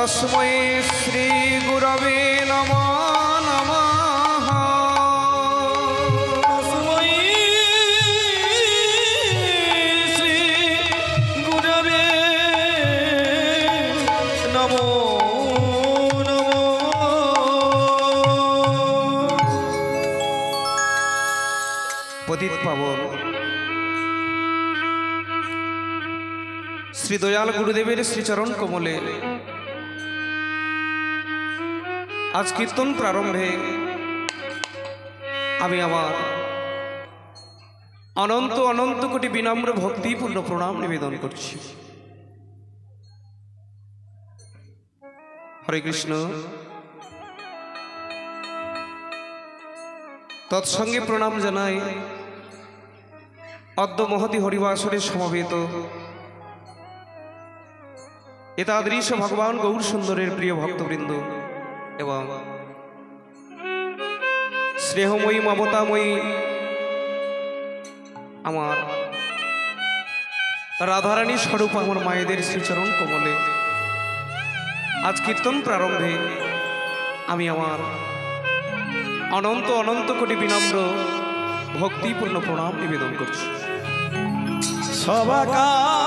तस्मै श्री गुरवे नमः नमः। तस्मै श्री गुरवे नमो नमः। पतित पावन श्री दयाल गुरुदेवेर श्रीचरण कमले आज कीर्तन प्रारम्भे आमी आमार अनंत अनंत कोटि विनम्र भक्तिपूर्ण प्रणाम निवेदन करछि। हरे कृष्ण। तत्संगे प्रणाम जानाई अद्य महती हरिवासरे समवेत एतादृश भगवान गौर सुंदरेर प्रिय भक्तवृंद एवं स्नेहमयी ममतामयी आमार राधारानी स्वरूप आमार मायेदेर श्रीचरण कमले आज कीर्तन प्रारम्भे आमी आमार अनंत अनंत कोटि विनम्र भक्तिपूर्ण प्रणाम निवेदन करछि। सबाकार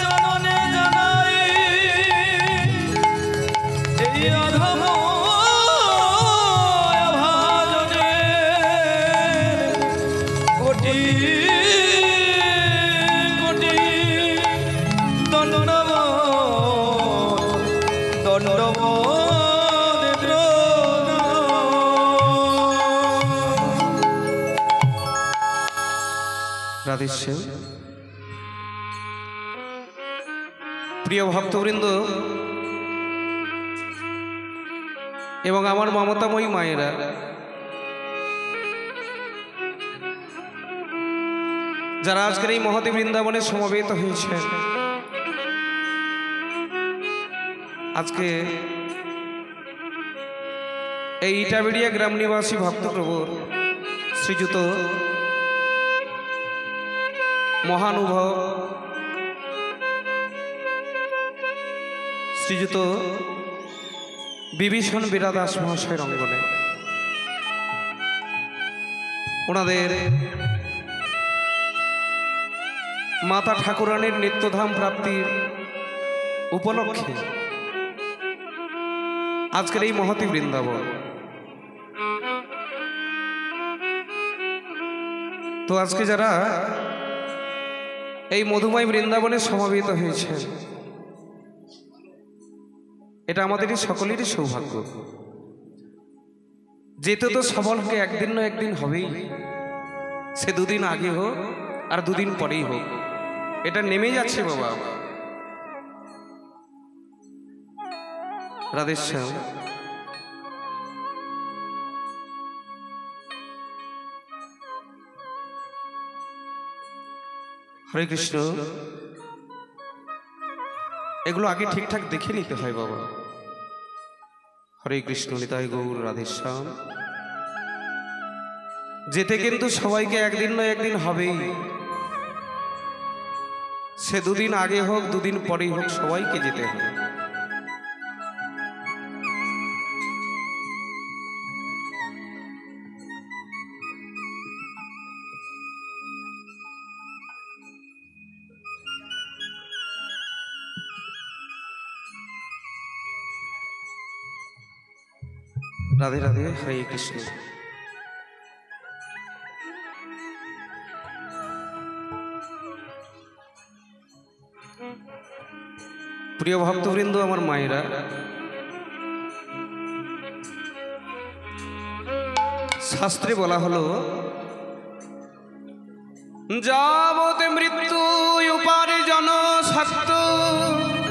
चरणे जानाई এই অধম ভাজনের কোটি কোটি দণ্ডবৎ দণ্ডবৎ राधेश्याम। प्रिय भक्तवृंद एवं आमार ममतामयी मायेरा যারা আজকের এই মহতী বৃন্দাবনে সমবেত হয়েছে, আজকে এই ইটাবেড়িয়া গ্রাম নিবাসী ভক্তপ্রভুর শ্রীযুত মহানুভব শ্রীযুত বিভীষণ বীরাদাস মহাশয়ের অঙ্গনে ওনাদের মাতা ঠাকুরানীর নিত্যধাম প্রাপ্তির উপলক্ষে আজকের এই মহতী বৃন্দাবন। তো আজকে যারা এই মধুময় বৃন্দাবনে সমবেত হয়েছে, এটা আমাদেরই সকলেরই সৌভাগ্য। যেতে তো সফলকে একদিন না একদিন হবেই, সে দুদিন আগে হোক আর দুদিন পরেই হোক, এটা নেমে যাচ্ছে বাবা। রাধেশ্যাম। हरे कृष्ण। एगुलो आगे ठीक ठाक देखे निते हैं बाबा। हरे कृष्ण निताई गौर राधेश्याम। जेते किन्तु सबाइके एकदिन ना एकदिन हबेई, से दुदिन आगे होक दुदिन परे होक सबाइके जेते होबे। राधे राधे। हरे कृष्ण। प्रिय भक्तवृंद आमार मायेरा, शास्त्रे बला हलो जाबते मृत्यु उपार्जन सत्य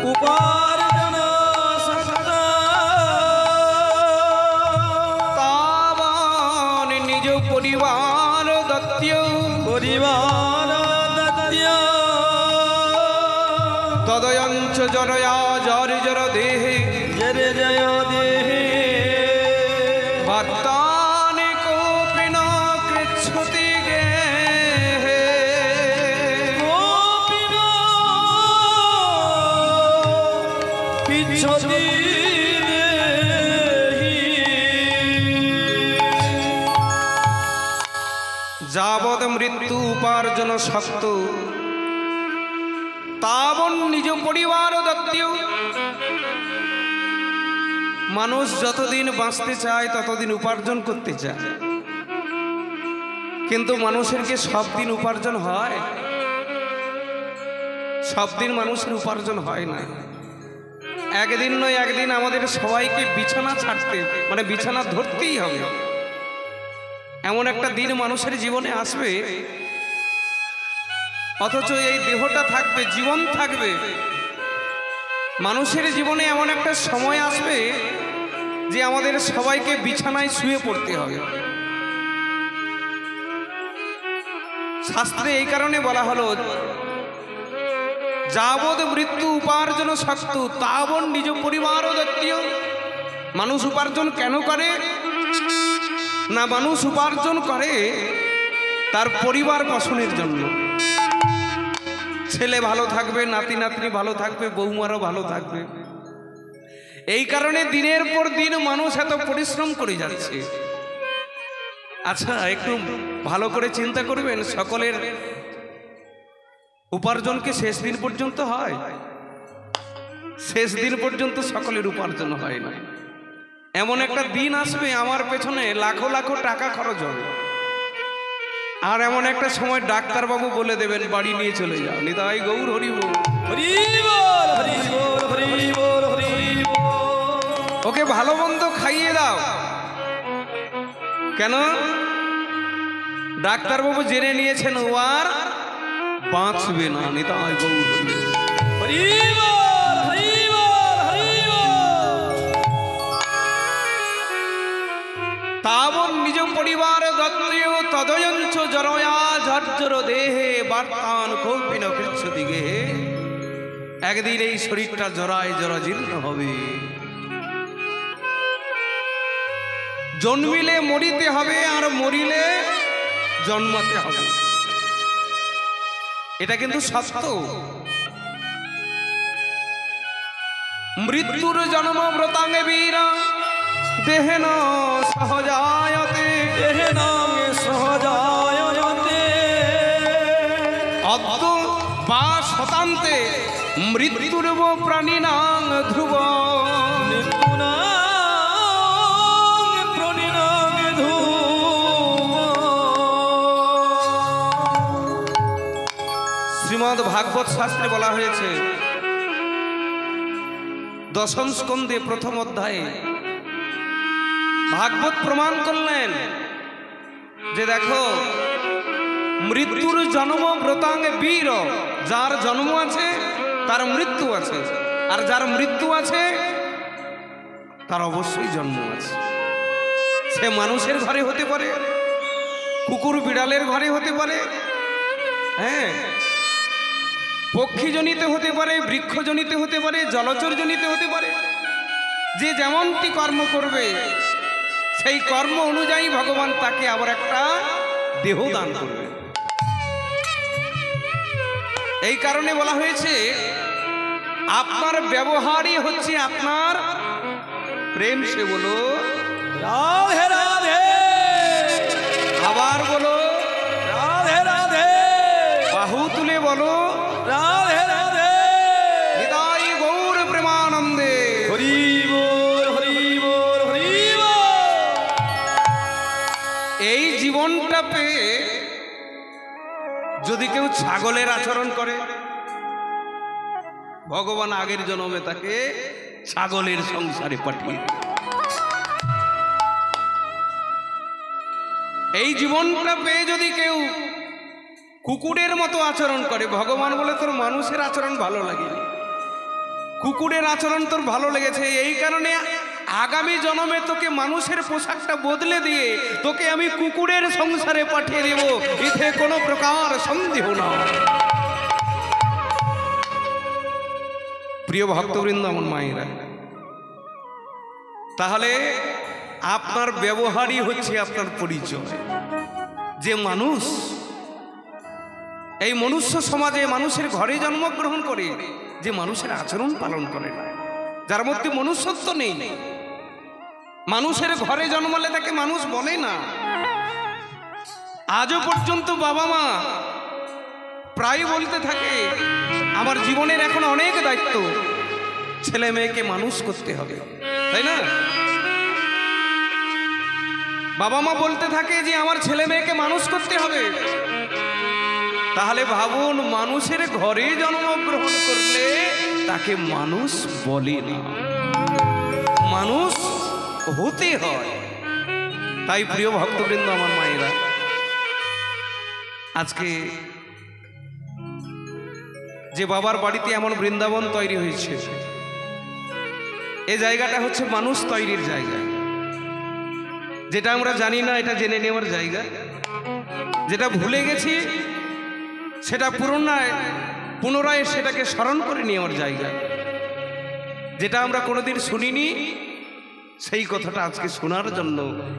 उपार्जन सत्य तावान निज परिवार दत्य तदयंच जनया जर जर देहे जर जय देहे भक्तानि कोऽपि न कृच्छति गेहे कोऽपि न উপার্জন শক্ত তাবন নিজ পরিবার দত্তীয়। মানুষ যতদিন বাঁচতে চায় ততদিন উপার্জন করতে চায়, কিন্তু মানুষের কি সব দিন উপার্জন হয়? সব দিন মানুষের উপার্জন হয় না। একদিন নয় একদিন আমাদের সবাইকে বিছানা ছাড়তে মানে বিছানা ধরতেই হবে। এমন একটা দিন মানুষের জীবনে আসবে, অথচ এই দেহটা থাকবে, জীবন থাকবে। মানুষের জীবনে এমন একটা সময় আসবে যে আমাদের সবাইকে বিছানায় শুয়ে পড়তে হবে। শাস্ত্রে এই কারণে বলা হলো, যাবৎ মৃত্যু উপার্জন শক্ত তাবৎ নিজ পরিবার দত্তীয়। মানুষ উপার্জন কেন করে না? মানুষ উপার্জন করে তার পরিবার পোষণের জন্য। ছেলে ভালো থাকবে, নাতি নাতনি ভালো থাকবে, বৌমারও ভালো থাকবে। এই কারণে দিনের পর দিন মানুষ এত পরিশ্রম করে যাচ্ছে। আচ্ছা, একটু ভালো করে চিন্তা করবেন, সকলের উপার্জন কি শেষ দিন পর্যন্ত হয়? শেষ দিন পর্যন্ত সকলের উপার্জন হয় না। এমন একটা দিন আসবে আমার পেছনে লাখো লাখো টাকা খরচ হবে, আর এমন একটা সময় ডাক্তারবাবু বলে দেবেন বাড়ি নিয়ে চলে যাও। নিতাই গৌর হরি বল। হরি বল, হরি বল, হরি বল, হরি বল। ওকে ভালো মন্দ খাইয়ে দাও। কেন? ডাক্তারবাবু জেনে নিয়েছেন ও আর বাঁচবে না। নিতাই গৌর হরি বল। হরি বল, হরি বল, হরি বল। তাবৎ নিজ পরিবার দত্তীয় তদয়ঞ্চ জরয়া ঝরঝর দেহে বার্তান কৌপিন কৃচ্ছ দিগে। একদিন এই শরীরটা জরায় জরাজীর্ণ হবে, জন্মিলে মরিতে হবে আর মরিলে জন্মাতে হবে। এটা কিন্তু সত্য। মৃত্যুর জন্ম ব্রতাঙ্গে বীর দেহেন সহজায়তে। দেহেন সহজায়তে। অদ্য বা শতান্তে মৃত্যুর্ব প্রাণিনাং ধ্রুব। শ্রীমদ্ ভাগবত শাস্ত্রে বলা হয়েছে, দশম স্কন্ধে প্রথম অধ্যায়ে ভাগবত প্রমাণ করলেন যে দেখো, মৃত্যুর জন্ম ব্রতাঙ্গে বীর। যার জন্ম আছে তার মৃত্যু আছে, আর যার মৃত্যু আছে তার অবশ্যই জন্ম আছে। সে মানুষের ঘরে হতে পারে, কুকুর বিড়ালের ঘরে হতে পারে, হ্যাঁ, পক্ষীজনিতে হতে পারে, বৃক্ষজনিতে হতে পারে, জলচরজনিতে হতে পারে। যে যেমনটি কর্ম করবে সেই কর্ম অনুযায়ী ভগবান তাকে আবার একটা দেহ দান করবে। এই কারণে বলা হয়েছে, আপনার ব্যবহারই হচ্ছে আপনার প্রেম। সে বলো রাধে রাধে। আবার বলো রাধে রাধে। বাহু তুলে বলো রাধে রাধে। নিতাই গৌর প্রেমানন্দে। হরি বল, হরি বল, হরি বল। এই জীবনটা পেয়ে যদি কেউ ছাগলের আচরণ করে, ভগবান আগের জন্মে তাকে ছাগলের সংসারে পাঠিয়ে দেয়। এই জীবনটা পেয়ে যদি কেউ কুকুরের মতো আচরণ করে, ভগবান বলে তোর মানুষের আচরণ ভালো লাগেনি, কুকুরের আচরণ তোর ভালো লেগেছে, এই কারণে আগামী জন্মে তোকে মানুষের পোশাকটা বদলে দিয়ে তোকে আমি কুকুরের সংসারে পাঠিয়ে দেব, এতে কোনো প্রকার সন্দেহ না। প্রিয় ভক্তবৃন্দ, আমার মায়েরা, তাহলে আপনার ব্যবহারই হচ্ছে আপনার পরিচয়। যে মানুষ এই মনুষ্য সমাজে মানুষের ঘরে জন্মগ্রহণ করে, যে মানুষের আচরণ পালন করে না, যার মধ্যে মনুষ্যত্ব নেই, মানুষের ঘরে জন্মালে তাকে মানুষ বলে না। আজও পর্যন্ত বাবা মা প্রায় বলতে থাকে আমার জীবনের এখন অনেক দায়িত্ব, ছেলে মেয়েকে মানুষ করতে হবে, তাই না? বাবা মা বলতে থাকে যে আমার ছেলে মেয়েকে মানুষ করতে হবে। তাহলে ভাবুন, মানুষের ঘরে জন্মগ্রহণ করলে তাকে মানুষ বলে না, মানুষ হতে হয়। তাই প্রিয় ভক্তবৃন্দ, আমার মায়েরা, আজকে যে বাবার বাড়িতে এমন বৃন্দাবন তৈরি হয়েছে, এই জায়গাটা হচ্ছে মানুষ তৈরির জায়গা। যেটা আমরা জানি না এটা জেনে নেওয়ার জায়গা, যেটা ভুলে গেছি সেটা পুনরায় সেটাকে স্মরণ করে নেওয়ার জায়গা, যেটা আমরা কোনোদিন শুনিনি সেই কথাটা আজকে শোনার জন্য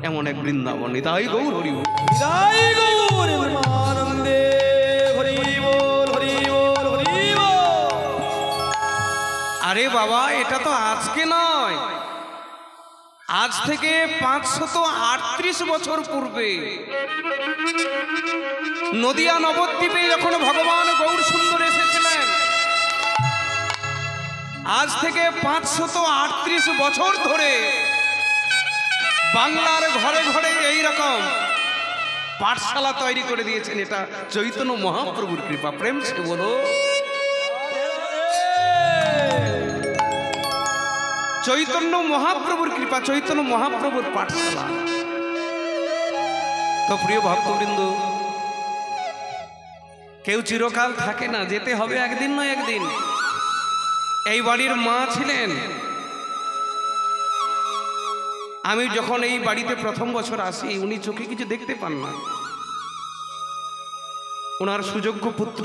এমন এক বৃন্দাবন। তাই গৌর হরি বল, জয় গৌর প্রেমানন্দে, হরি বল, হরি বল, হরি বল। আরে বাবা, এটা তো আজকে নয়, আজ থেকে 538 বছর পূর্বে নদিয়া নবদ্বীপে যখন ভগবান গৌর সুন্দর এসেছিলেন, আজ থেকে 538 বছর ধরে বাংলার ঘরে ঘরে এই রকম পাঠশালা তৈরি করে দিয়েছেন। এটা চৈতন্য মহাপ্রভুর কৃপা। প্রেম সে বলো, চৈতন্য মহাপ্রভুর কৃপা, চৈতন্য মহাপ্রভুর পাঠশালা। তো প্রিয় ভক্তবৃন্দ, কেউ চিরকাল থাকে না, যেতে হবে একদিন নয় একদিন। এই বাড়ির মা ছিলেন। আমি যখন এই বাড়িতে প্রথম বছর আসি, উনি চোখে কিছু দেখতে পান না। ওনার সুযোগ্য পুত্র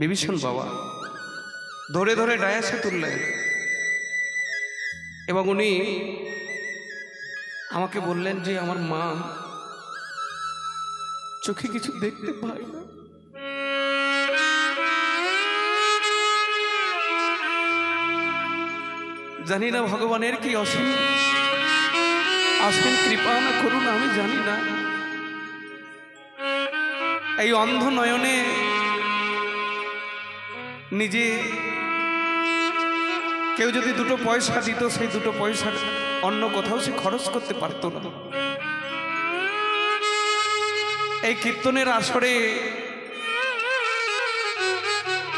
বিভীষণ বাবা ধরে ধরে ডায়াসে তুললেন এবং উনি আমাকে বললেন যে আমার মা চোখে কিছু দেখতে পায় না। জানি না ভগবানের কি অসীম কৃপা না করুন, আমি জানি না। এই অন্ধ নয়নে নিজে কেউ যদি দুটো পয়সা দিত, সেই দুটো পয়সা অন্য কোথাও সে খরচ করতে পারতো না। এই কীর্তনের আসরে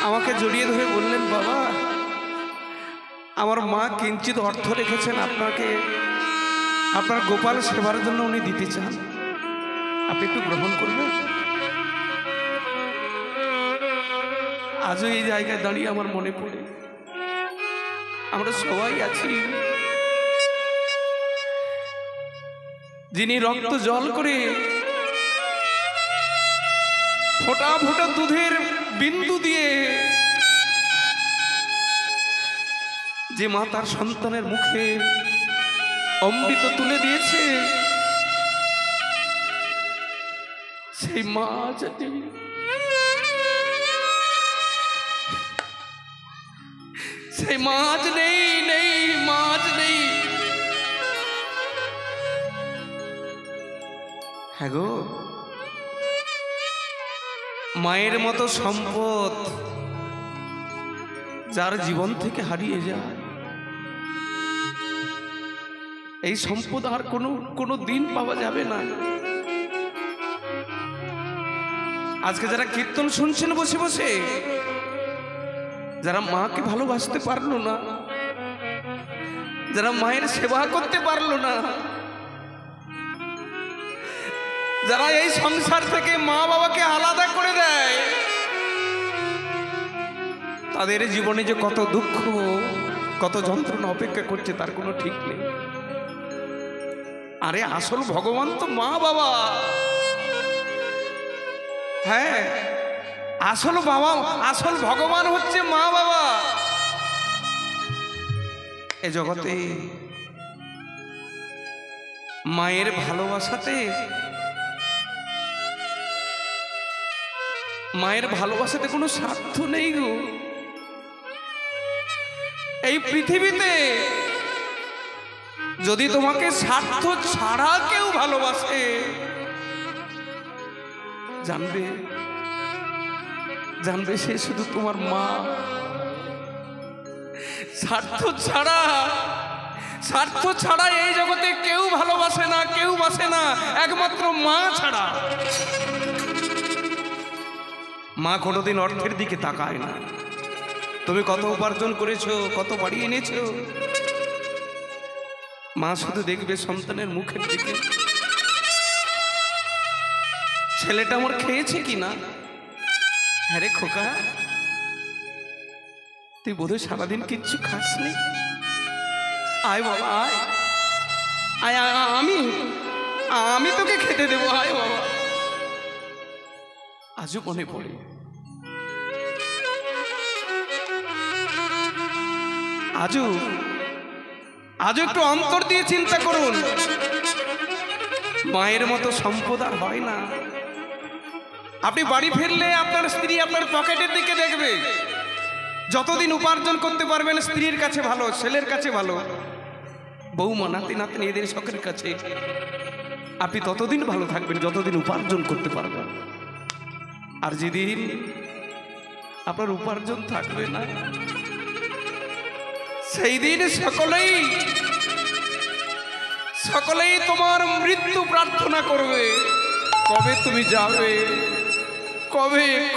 আমাকে জড়িয়ে ধরে বললেন, বাবা, আমার মা কিঞ্চিত অর্থ রেখেছেন আপনাকে, আপনার গোপাল সেবার জন্য উনি দিতে চান, আপনি একটু গ্রহণ করবেন। আজও এই জায়গায় দাঁড়িয়ে আমার মনে পড়ে, আমরা সবাই আছি যিনি রক্ত জল করে ফোঁটা ফোঁটা দুধের বিন্দু দিয়ে যে মা তার সন্তানের মুখে অমৃত তুলে দিয়েছে, সেই মা যদি সেই মাছ নেই, মাছ নেই। হ্যাঁ গো, মায়ের মতো সম্পদ যার জীবন থেকে হারিয়ে যায়, এই সম্পদ আর কোনো দিন পাওয়া যাবে না। আজকে যারা কীর্তন শুনছেন বসে বসে, যারা মাকে ভালোবাসতে পারলো না, যারা মায়ের সেবা করতে পারলো না, যারা এই সংসার থেকে মা বাবাকে আলাদা করে দেয়, তাদের জীবনে যে কত দুঃখ, কত যন্ত্রণা অপেক্ষা করছে তার কোনো ঠিক নেই। আরে আসল ভগবান তো মা বাবা। হ্যাঁ, আসল ভগবান হচ্ছে মা বাবা। এ জগতে মায়ের ভালোবাসাতে কোনো স্বার্থ নেই গো। এই পৃথিবীতে যদি তোমাকে স্বার্থ ছাড়া কেউ ভালোবাসে, জানবে জানবে সে শুধু তোমার মা। স্বার্থ ছাড়া এই জগতে কেউ ভালোবাসে না, কেউ বাসে না, একমাত্র মা ছাড়া। মা কোনোদিন অর্থের দিকে তাকায় না। তুমি কত উপার্জন করেছো, কত বাড়ি এনেছো, মা শুধু দেখবে সন্তানের মুখের দিকে, ছেলেটা আমার খেয়েছে কিনা। হ্যাঁ রে খোকা, তুই বোধহয় সারাদিন কিচ্ছু খাসনি, আয় বাবা আয় আয়, আমি তোকে খেতে দেবো, আয় বাবা। আজও মনে পড়ে, আজও একটু অন্তর দিয়ে চিন্তা করুন। মায়ের মতো সম্পদ আর হয় না। আপনি বাড়ি ফিরলে আপনার স্ত্রী আপনার পকেটের দিকে দেখবে। যতদিন উপার্জন করতে পারবেন স্ত্রীর কাছে ভালো, ছেলের কাছে ভালো, বৌমা নাতি নাতনি এদের শখের কাছে, আপনি ততদিন ভালো থাকবেন যতদিন উপার্জন করতে পারবেন। আর যেদিন আপনার উপার্জন থাকবে না, সেই দিন সকলেই তোমার মৃত্যু প্রার্থনা করবে। কবে তুমি যাবে,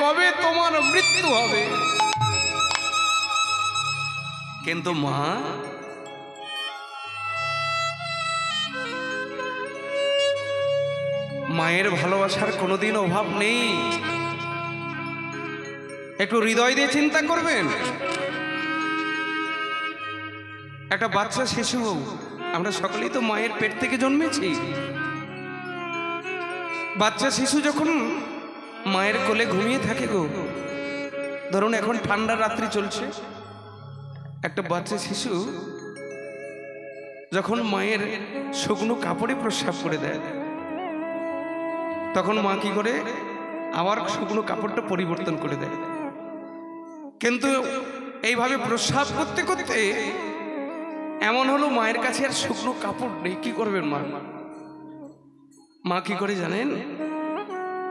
কবে তোমার মৃত্যু হবে। কিন্তু মা, মায়ের ভালোবাসার কোনোদিন অভাব নেই। একটু হৃদয় দিয়ে চিন্তা করবেন। একটা বাচ্চা শিশু, আমরা সকলেই তো মায়ের পেট থেকে জন্মেছি। বাচ্চা শিশু যখন মায়ের কোলে ঘুমিয়ে থাকে গো, ধরুন এখন ঠান্ডা রাত্রি চলছে, একটা বাচ্চা শিশু যখন মায়ের শুকনো কাপড়ে প্রস্রাব করে দেয়, তখন মা কি করে, আবার শুকনো কাপড়টা পরিবর্তন করে দেয়। কিন্তু এইভাবে প্রস্রাব করতে করতে এমন হলো মায়ের কাছে আর শুকনো কাপড় নেই। কি করবেন মা কি করে জানেন?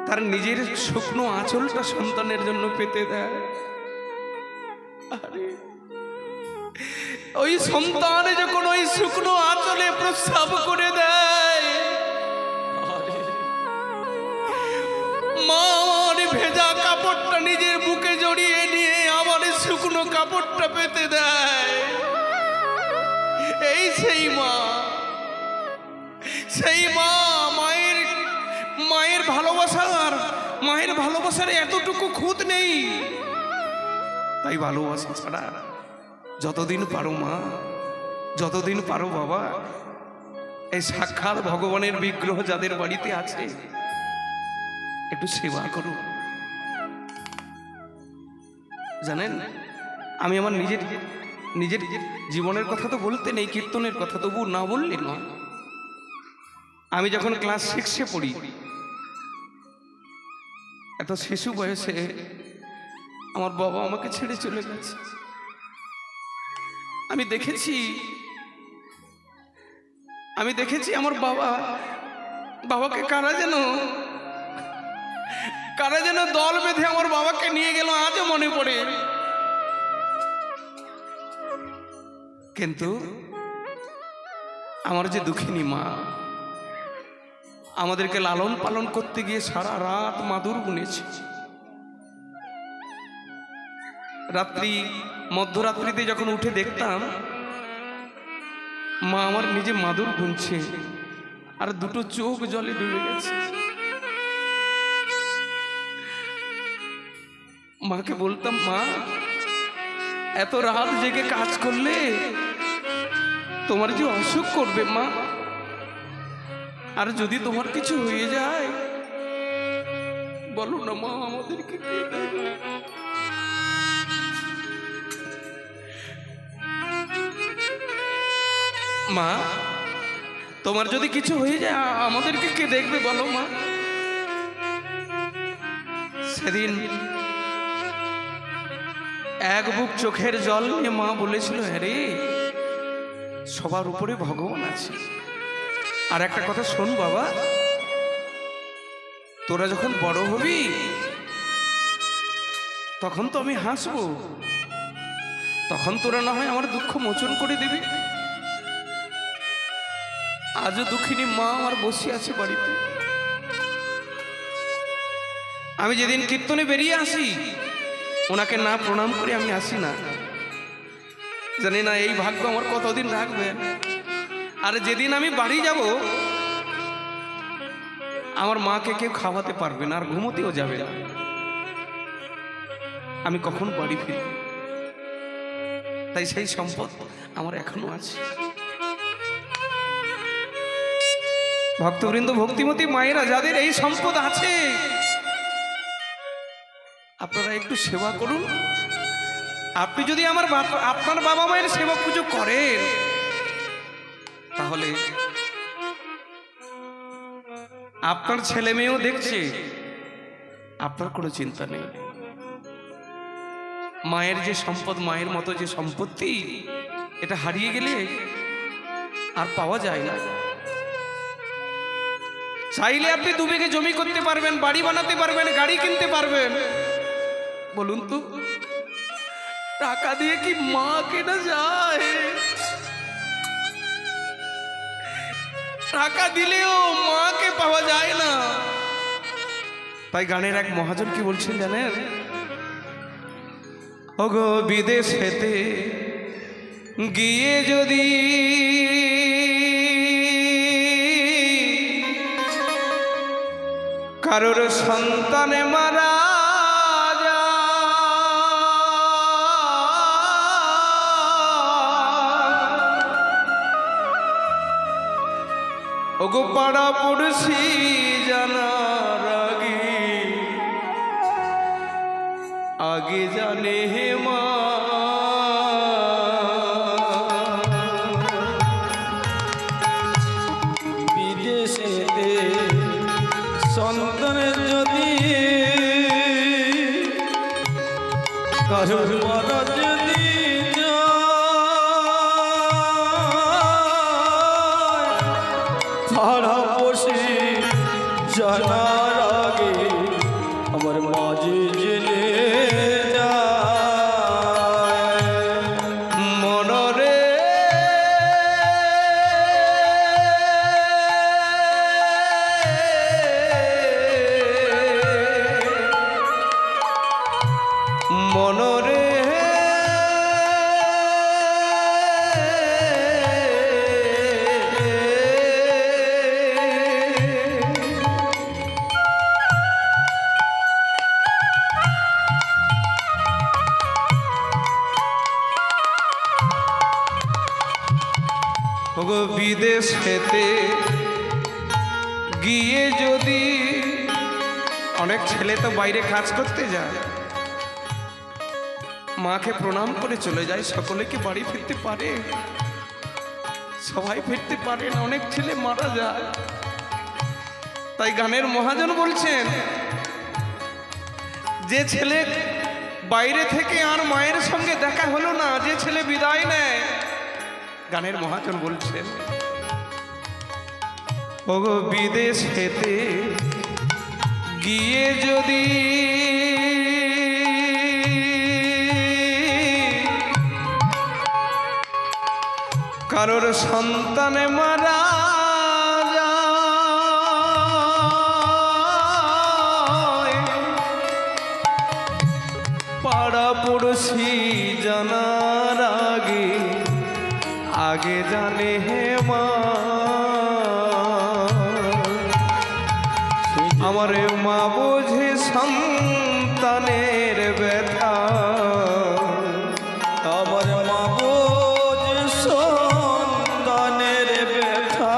তার নিজের শুকনো আঁচলটা সন্তানের জন্য পেতে দেয়। আরে ওই সন্তান যখন ওই শুকনো আঁচলে প্রস্রাব করে দেয়, মা আমার ভেজা কাপড়টা নিজের বুকে জড়িয়ে নিয়ে আমার শুকনো কাপড়টা পেতে দেয়। এই সেই মা মায়ের ভালোবাসার এতটুকু খুঁত নেই। তাই ভালোবাসা ছাড়া যতদিন পারো মা, যতদিন পারো বাবা, এই সাক্ষাৎ ভগবানের বিগ্রহ যাদের বাড়িতে আছে একটু সেবা করুন। জানেন, আমি আমার নিজের জীবনের কথা তো বলতে নেই, কীর্তনের কথা তবু না বললে নয়। আমি যখন ক্লাস 6-এ পড়ি, এত শিশু বয়সে আমার বাবা আমাকে ছেড়ে চলে গেছে। আমি দেখেছি আমার বাবাকে কারা যেন দল বেঁধে আমার বাবাকে নিয়ে গেল, আজও মনে পড়ে। কিন্তু আমার যে দুঃখিনী মা, আমাদেরকে লালন পালন করতে গিয়ে সারা রাত মাদুর বুনেছে। মধ্যরাত্রিতে যখন উঠে দেখতাম মা আমার নিজে মাদুর বুনছে, আর দুটো চোখ জলে ডুবে গেছে। মাকে বলতাম, মা এত রাত জেগে কাজ করলে তোমার যে অসুখ করবে মা, আর যদি তোমার কিছু হয়ে যায় বলো না মা, আমাদেরকে কে দেবে? মা তোমার যদি কিছু হয়ে যায় আমাদেরকে কে দেখবে বলো মা? সেদিন এক বুক চোখের জল নিয়ে মা বলেছিল, আরে সবার উপরে ভগবান আছে। আর একটা কথা শোন বাবা, তোরা যখন বড় হবি তখন তো আমি হাসবো, তখন তোরা না হয় আমার দুঃখ মোচন করে দিবি। আজও দুঃখিনী মা আমার বসে আছে বাড়িতে। আমি যেদিন কীর্তনে বেরিয়ে আসি ওনাকে না প্রণাম করে আমি আসি না। জানি না এই ভাগ্য আমার কতদিন রাখবে। আর যেদিন আমি বাড়ি যাব আমার মাকে কেউ খাওয়াতে পারবে না, আর ঘুমোতেও যাবে না। আমি কখন বাড়ি ফিরি? তাই সেই সম্পদ আমার এখনো আছে। ভক্তবৃন্দ, ভক্তিমতী মায়েরা যাদের এই সম্পদ আছে, আপনারা একটু সেবা করুন। আপনি যদি আপনার বাবা মায়ের সেবা পুজো করেন তাহলে আপনার ছেলে মেয়েও দেখছে, আপনার কোনো চিন্তা নেই। মায়ের যে সম্পদ, মায়ের মতো যে সম্পত্তি, এটা হারিয়ে গেলে আর পাওয়া যায় না। চাইলে আপনি 2 বিঘে জমি করতে পারবেন, বাড়ি বানাতে পারবেন, গাড়ি কিনতে পারবেন। বলুন তো, টাকা দিয়ে কি মা কেনা যায়? টাকা দিলেও মাকে পাওয়া যায় না। তাই গানের এক মহাজন কি বলছেন জানেন? ওগো বিদেশেতে গিয়ে যদি কারোর সন্তানে মারা ওগো পাড়া পড়শি জানার আগে জানে হে মা। বিদেশেতে সন্তানের যদি কারোর মারা যদি পাড়া পড়শি জানার আগে আমার মাঝে জেনে মনরে ওগো বিদেশেতে গিয়ে যদি, অনেক ছেলে তো বাইরে কাজ করতে যায়, মাকে প্রণাম করে চলে যায়। সকলে কি বাড়ি ফিরতে পারে? সবাই ফিরতে পারে না, অনেক ছেলে মারা যায়। তাই গানের মহাজন বলছেন, যে ছেলে বাইরে থেকে আর মায়ের সঙ্গে দেখা হলো না, যে ছেলে বিদায় নেয়, গানের মহাজন বলছেন ওগো বিদেশেতে গিয়ে যদি কারোর সন্তানে মারা যায়, পাড়া পড়শি জানার আগে আগে জানে হে মা। আমার মা বোঝে সন্তানের ব্যথা, আমার মা বোঝে সন্তানের ব্যথা।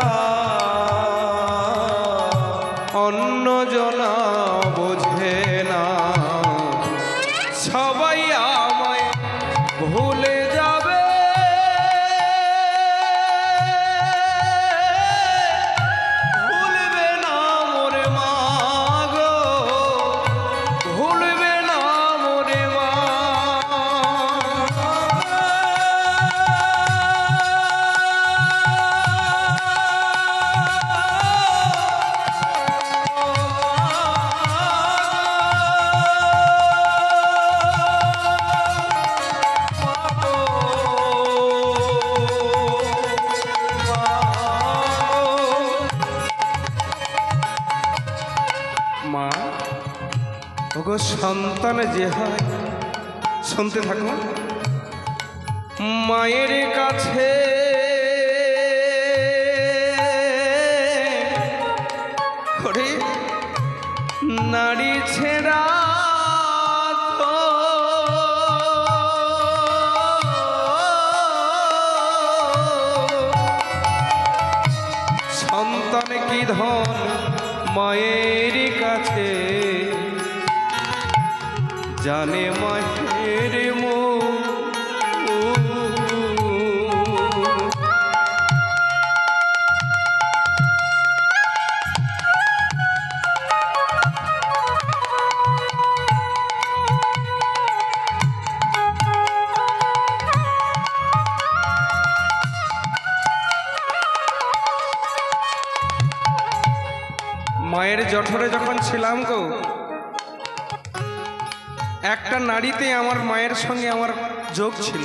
সন্তান যে হয়, শুনতে থাকো, মায়ের কাছে ওরে নারী ছেড়া সন্তান কি ধন মায়ের কাছে, জানে মায়ের মুখ। মায়ের জঠরে যখন ছিলাম গো, একটা নাড়িতে আমার মায়ের সঙ্গে আমার যোগ ছিল।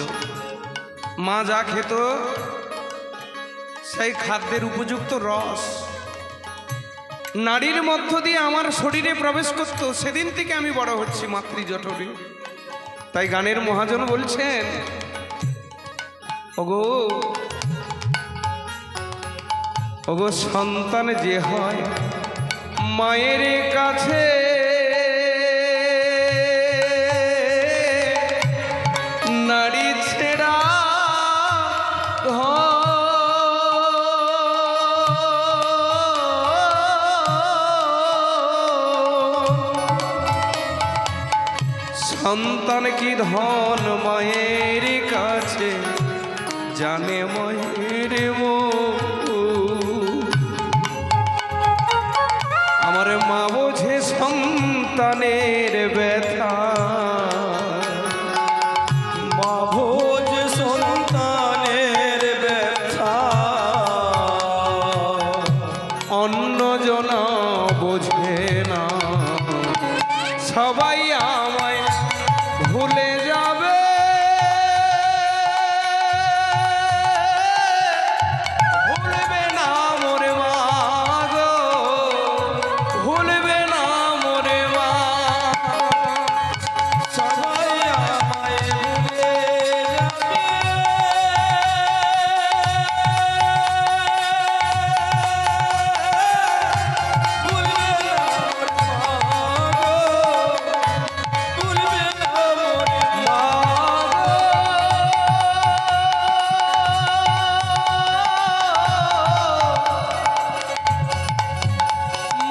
মা যা খেত সেই খাদ্যের উপযুক্ত রস নাড়ির মধ্য দিয়ে আমার শরীরে প্রবেশ করত। সেদিন থেকে আমি বড় হচ্ছি মাতৃ জঠরে। তাই গানের মহাজন বলছেন, ওগো ওগো সন্তান যে হয় মায়ের কাছে, নারী ছেড়া সন্তান কি ধন মায়ের কাছে, জানে মায়ের মুখ। আমার মা বোঝে সন্তানের ব্যথা, মা ভোজ সন্তানের ব্যথা, অন্য জনা বোঝে না। সবাই আমায় ভুলে যাবে, ভুলবে না মোরে মা গো, ভুলবে না মোরে মা। সবাই আমায় ভুলে যাবে, ভুলবে না মোর মা গো, ভুলবে না মোর মা।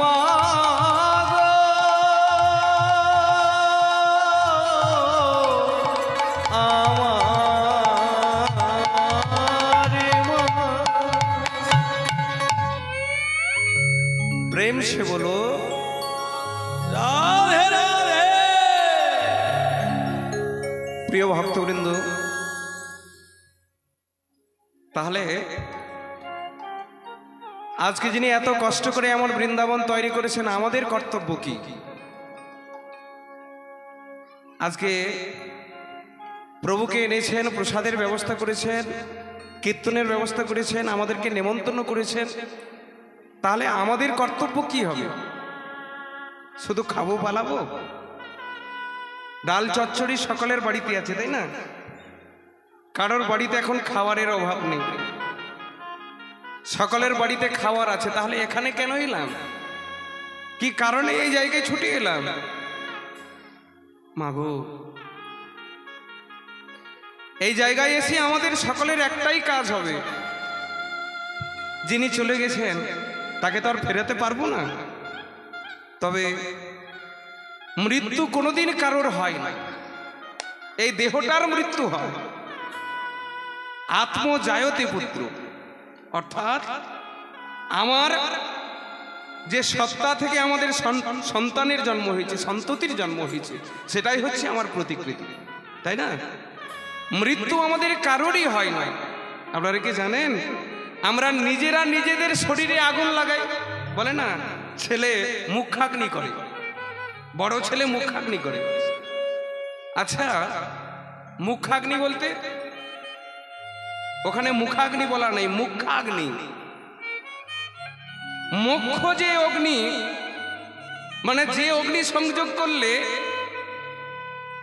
মা গো, আমার মা। প্রেম সে বলো, রাধে রাধে। প্রিয় ভক্তবৃন্দ, তাহলে আজকে যিনি এত কষ্ট করে আমার বৃন্দাবন তৈরি করেছেন, আমাদের কর্তব্য কি? আজকে প্রভুকে এনেছেন, প্রসাদের ব্যবস্থা করেছেন, কীর্তনের ব্যবস্থা করেছেন, আমাদেরকে নেমন্তন্ন করেছেন। তাহলে আমাদের কর্তব্য কি হবে? শুধু খাবো পালাবো? ডাল চচ্চড়ি সকলের বাড়িতে আছে, তাই না? কারোর বাড়িতে এখন খাবারের অভাব নেই, সকলের বাড়িতে খাবার আছে। তাহলে এখানে কেন এলাম? কি কারণে এই জায়গায় ছুটে এলাম? মাগো, এই জায়গায় এসে আমাদের সকলের একটাই কাজ হবে, যিনি চলে গেছেন তাকে তো আর ফেরাতে পারবো না। তবে মৃত্যু কোনোদিন কারোর হয় না, এই দেহটার মৃত্যু হয়। আত্ম জায়তে পুত্র, অর্থাৎ আমার যে সত্তা থেকে আমাদের সন্তানের জন্ম হয়েছে, সন্ততির জন্ম হয়েছে, সেটাই হচ্ছে আমার প্রতিকৃতি, তাই না? মৃত্যু আমাদের কারোরই হয় না। আপনারা কি জানেন, আমরা নিজেরা নিজেদের শরীরে আগুন লাগাই। বলে না, ছেলে মুখাগ্নি করে, বড় ছেলে মুখাগ্নি করে। আচ্ছা, মুখাগ্নি বলতে ওখানে মুখাগ্নি বলা নেই, মুখাগ্নি। মুখ্য যে অগ্নি, মানে যে অগ্নি সংযোগ করলে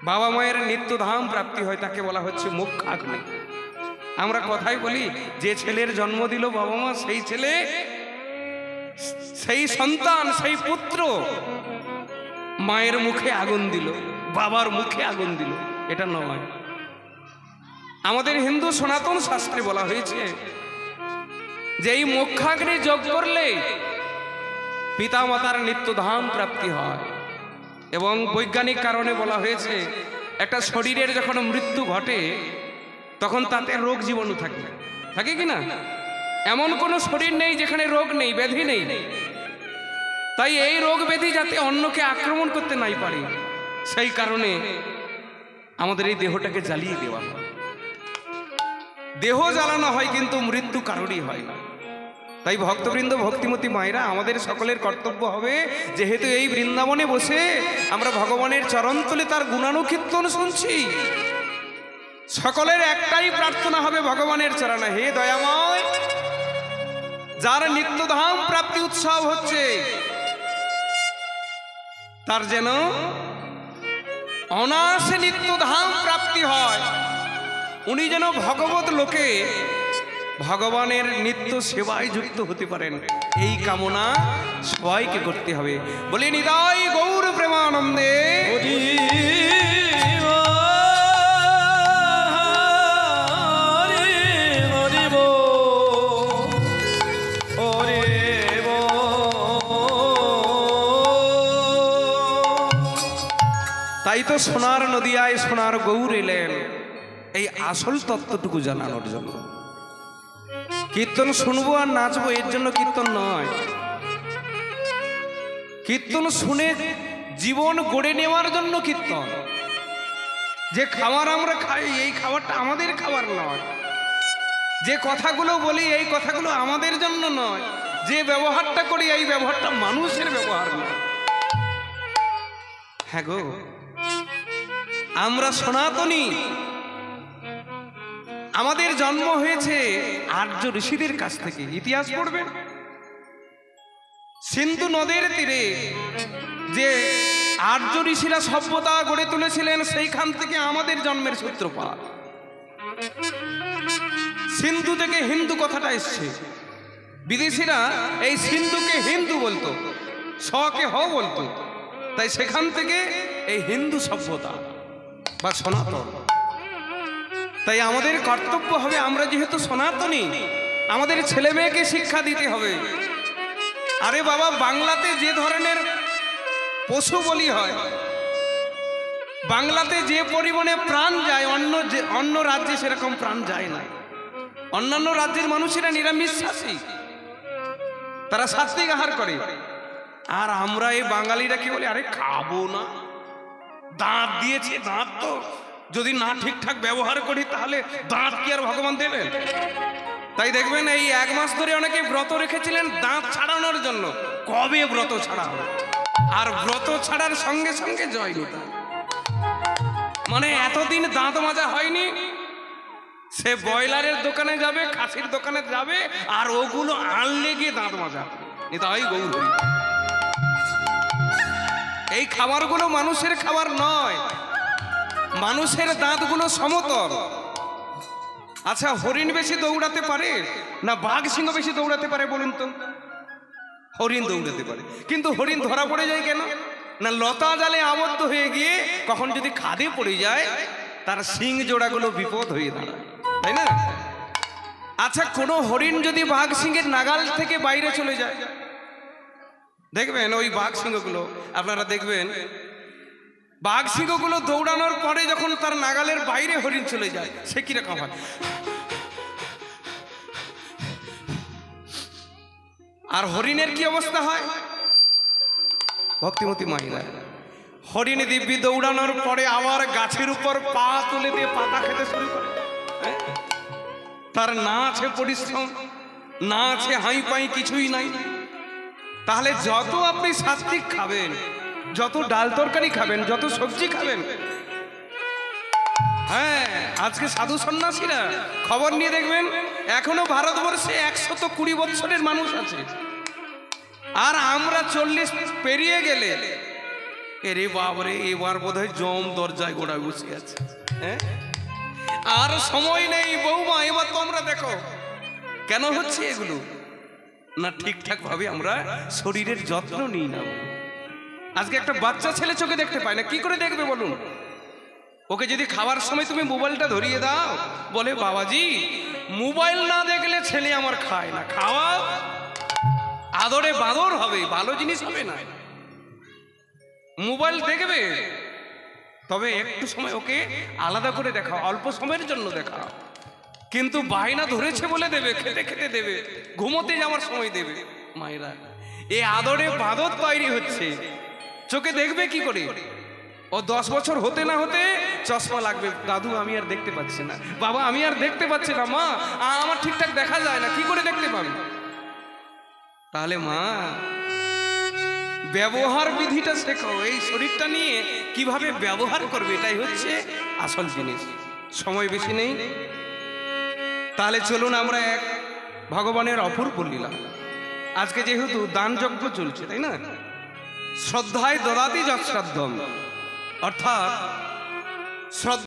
বাবা মায়ের নিত্যধাম প্রাপ্তি হয়, তাকে বলা হচ্ছে মোক্ষাগ্নি। আমরা কথাই বলি, যে ছেলের জন্ম দিল বাবা মা, সেই ছেলে, সেই সন্তান, সেই পুত্র মায়ের মুখে আগুন দিল, বাবার মুখে আগুন দিল, এটা নয়। আমাদের হিন্দু সনাতন শাস্ত্রে বলা হয়েছে যে এই মোক্ষাগ্নি যোগ করলে পিতা মাতার নিত্যধাম প্রাপ্তি হয়। এবং বৈজ্ঞানিক কারণে বলা হয়েছে, একটা শরীরের যখন মৃত্যু ঘটে তখন তাতে রোগ জীবাণু থাকে, থাকে কি না? এমন কোনো শরীর নেই যেখানে রোগ নেই, ব্যাধি নেই। তাই এই রোগ ব্যাধি যাতে অন্যকে আক্রমণ করতে নাই পারে, সেই কারণে আমাদের এই দেহটাকে জ্বালিয়ে দেওয়া হয়। দেহ জ্বালানো হয় কিন্তু মৃত্যু কারোরই হয় না। তাই ভক্তবৃন্দ, ভক্তিমতী মায়েরা, আমাদের সকলের কর্তব্য হবে, যেহেতু এই বৃন্দাবনে বসে আমরা ভগবানের চরণতলে তার গুণানুকীর্তন শুনছি, সকলের একটাই প্রার্থনা হবে ভগবানের চরণে, হে দয়াময়, যার নিত্যধাম প্রাপ্তি উৎসব হচ্ছে তার যেন অনায়াসে নিত্যধাম প্রাপ্তি হয়। উনি যেন ভগবত লোকে ভগবানের নিত্য সেবায় যুক্ত হতে পারেন, এই কামনা সবাইকে করতে হবে। বলে নিতাই গৌর প্রেমানন্দে। তাই তো সোনার নদিয়ায় সোনার গৌর এলেন এই আসল তত্ত্বটুকু জানানোর জন্য। কীর্তন শুনবো আর নাচবো এর জন্য কীর্তন নয়, কীর্তন শুনে জীবন গড়ে নেওয়ার জন্য কীর্তন। যে খাবার আমরা খাই এই খাবারটা আমাদের খাবার নয়, যে কথাগুলো বলি এই কথাগুলো আমাদের জন্য নয়, যে ব্যবহারটা করি এই ব্যবহারটা মানুষের ব্যবহার নয়। হ্যাঁ গো, আমরা সনাতনী, আমাদের জন্ম হয়েছে আর্য ঋষিদের কাছ থেকে। ইতিহাস পড়বেন, সিন্ধু নদের তীরে যে আর্য ঋষিরা সভ্যতা গড়ে তুলেছিলেন, সেইখান থেকে আমাদের জন্মের সূত্রপাত। সিন্ধু থেকে হিন্দু কথাটা এসছে। বিদেশিরা এই সিন্ধুকে হিন্দু বলতো, শকে হ বলতো, তাই সেখান থেকে এই হিন্দু সভ্যতা বা সনাতন। তাই আমাদের কর্তব্য হবে, আমরা যেহেতু সনাতনী, আমাদের ছেলে মেয়েকে শিক্ষা দিতে হবে। আরে বাবা, বাংলাতে যে ধরনের পশু বলি হয়, বাংলাতে যে পরিমাণে প্রাণ যায় অন্য রাজ্যে সেরকম প্রাণ যায় না। অন্যান্য রাজ্যের মানুষেরা নিরামিষাশী, তারা সাত্বিক আহার করে, আর আমরা এই বাঙালিরা কি বলি, আরে খাবো না, দাঁত দিয়েছে, দাঁত তো যদি না ঠিকঠাক ব্যবহার করি তাহলে দাঁত কি আর ভগবান দেবেন? তাই দেখবেন এই 1 মাস ধরে অনেকে ব্রত রেখেছিলেন দাঁত ছাড়ানোর জন্য। কবে ব্রত ছাড়া হবে? আর ব্রত ছাড়ার সঙ্গে সঙ্গে জয় নিতাম, মানে এতদিন দাঁত মাজা হয়নি, সে ব্রয়লারের দোকানে যাবে, খাসির দোকানে যাবে, আর ওগুলো আনলে গিয়ে দাঁত মাজা নিতাই গৌর। এই খাবারগুলো মানুষের খাবার নয়, মানুষের দাঁতগুলো সমতল। আচ্ছা, হরিণ বেশি দৌড়াতে পারে না বাঘ সিংহ বেশি দৌড়াতে পারে বলুন তো? হরিণ দৌড়াতে পারে, কিন্তু হরিণ ধরা পড়ে যায় কেন? না লতা জালে আবদ্ধ হয়ে গিয়ে কখন যদি খাদে পড়ে যায় তার শিং জোড়াগুলো বিপদ হয়ে দাঁড়ায়, তাই না? আচ্ছা, কোনো হরিণ যদি বাঘ সিংহের নাগাল থেকে বাইরে চলে যায়, দেখবেন ওই বাঘ সিংহগুলো, আপনারা দেখবেন বাঘ সিংহগুলো দৌড়ানোর পরে যখন তার নাগালের বাইরে হরিণ চলে যায়, সে কিরকম হয়? আর হরিণের কি অবস্থা হয়? ভক্তিমতী মাইনা, হরিণ দিব্যি দৌড়ানোর পরে আবার গাছের উপর পা তুলে দিয়ে পাতা খেতে শুরু করে। তার না আছে পরিশ্রম, না আছে হাই পাই, কিছুই নাই। তাহলে যত আপনি সাত্বিক খাবেন, যত ডাল তরকারি খাবেন, যত সবজি খাবেন, হ্যাঁ, আজকে সাধু সন্ন্যাসীরা খবর নিয়ে দেখবেন এখনো ভারতবর্ষে 120 বছরের মানুষ আছে, আর আমরা 40 পেরিয়ে গেলে এরে বাবরে, এবার বোধহয় জম দরজায় গোড়ায় বসে আছে। হ্যাঁ, আর সময় নেই বৌমা, এবার তোমরা দেখো কেন হচ্ছে এগুলো না, ঠিকঠাক ভাবে আমরা শরীরের যত্ন নিই না। আজকে একটা বাচ্চা ছেলে চোখে দেখতে পায় না, কি করে দেখবে বলুন? ওকে যদি খাওয়ার সময় তুমি মোবাইলটা ধরিয়ে দাও, বলে বাবাজি মোবাইল না দেখলে ছেলে আমার খায় না। খাওয়াও, আদরে বাদর হবে, ভালো জিনিস হবে না। মোবাইল দেখবে, তবে একটু সময় ওকে আলাদা করে দেখাও, অল্প সময়ের জন্য দেখাও। কিন্তু বায়না ধরেছে বলে দেবে, খেতে খেতে দেবে, ঘুমোতে যাওয়ার সময় দেবে। মায়েরা, এ আদরে বাদর তৈরি হচ্ছে, চোখে দেখবে কি করে? ও 10 বছর হতে না হতে চশমা লাগবে। দাদু আমি আর দেখতে পাচ্ছি না, বাবা আমি আর দেখতে পাচ্ছি না, মা আমার ঠিকঠাক দেখা যায় না, কি করে দেখতে পাবে? তাহলে মা ব্যবহার বিধিটা শেখো, এই শরীরটা নিয়ে কিভাবে ব্যবহার করবে, এটাই হচ্ছে আসল জিনিস। সময় বেশি নেই, তাহলে চলুন আমরা এক ভগবানের অপূর্ব লীলা। আজকে যেহেতু দান যজ্ঞ চলছে, তাই না? শ্রদ্ধায় দদাতি যৎ শ্রাদ্ধম, অর্থাৎ শ্রদ্ধা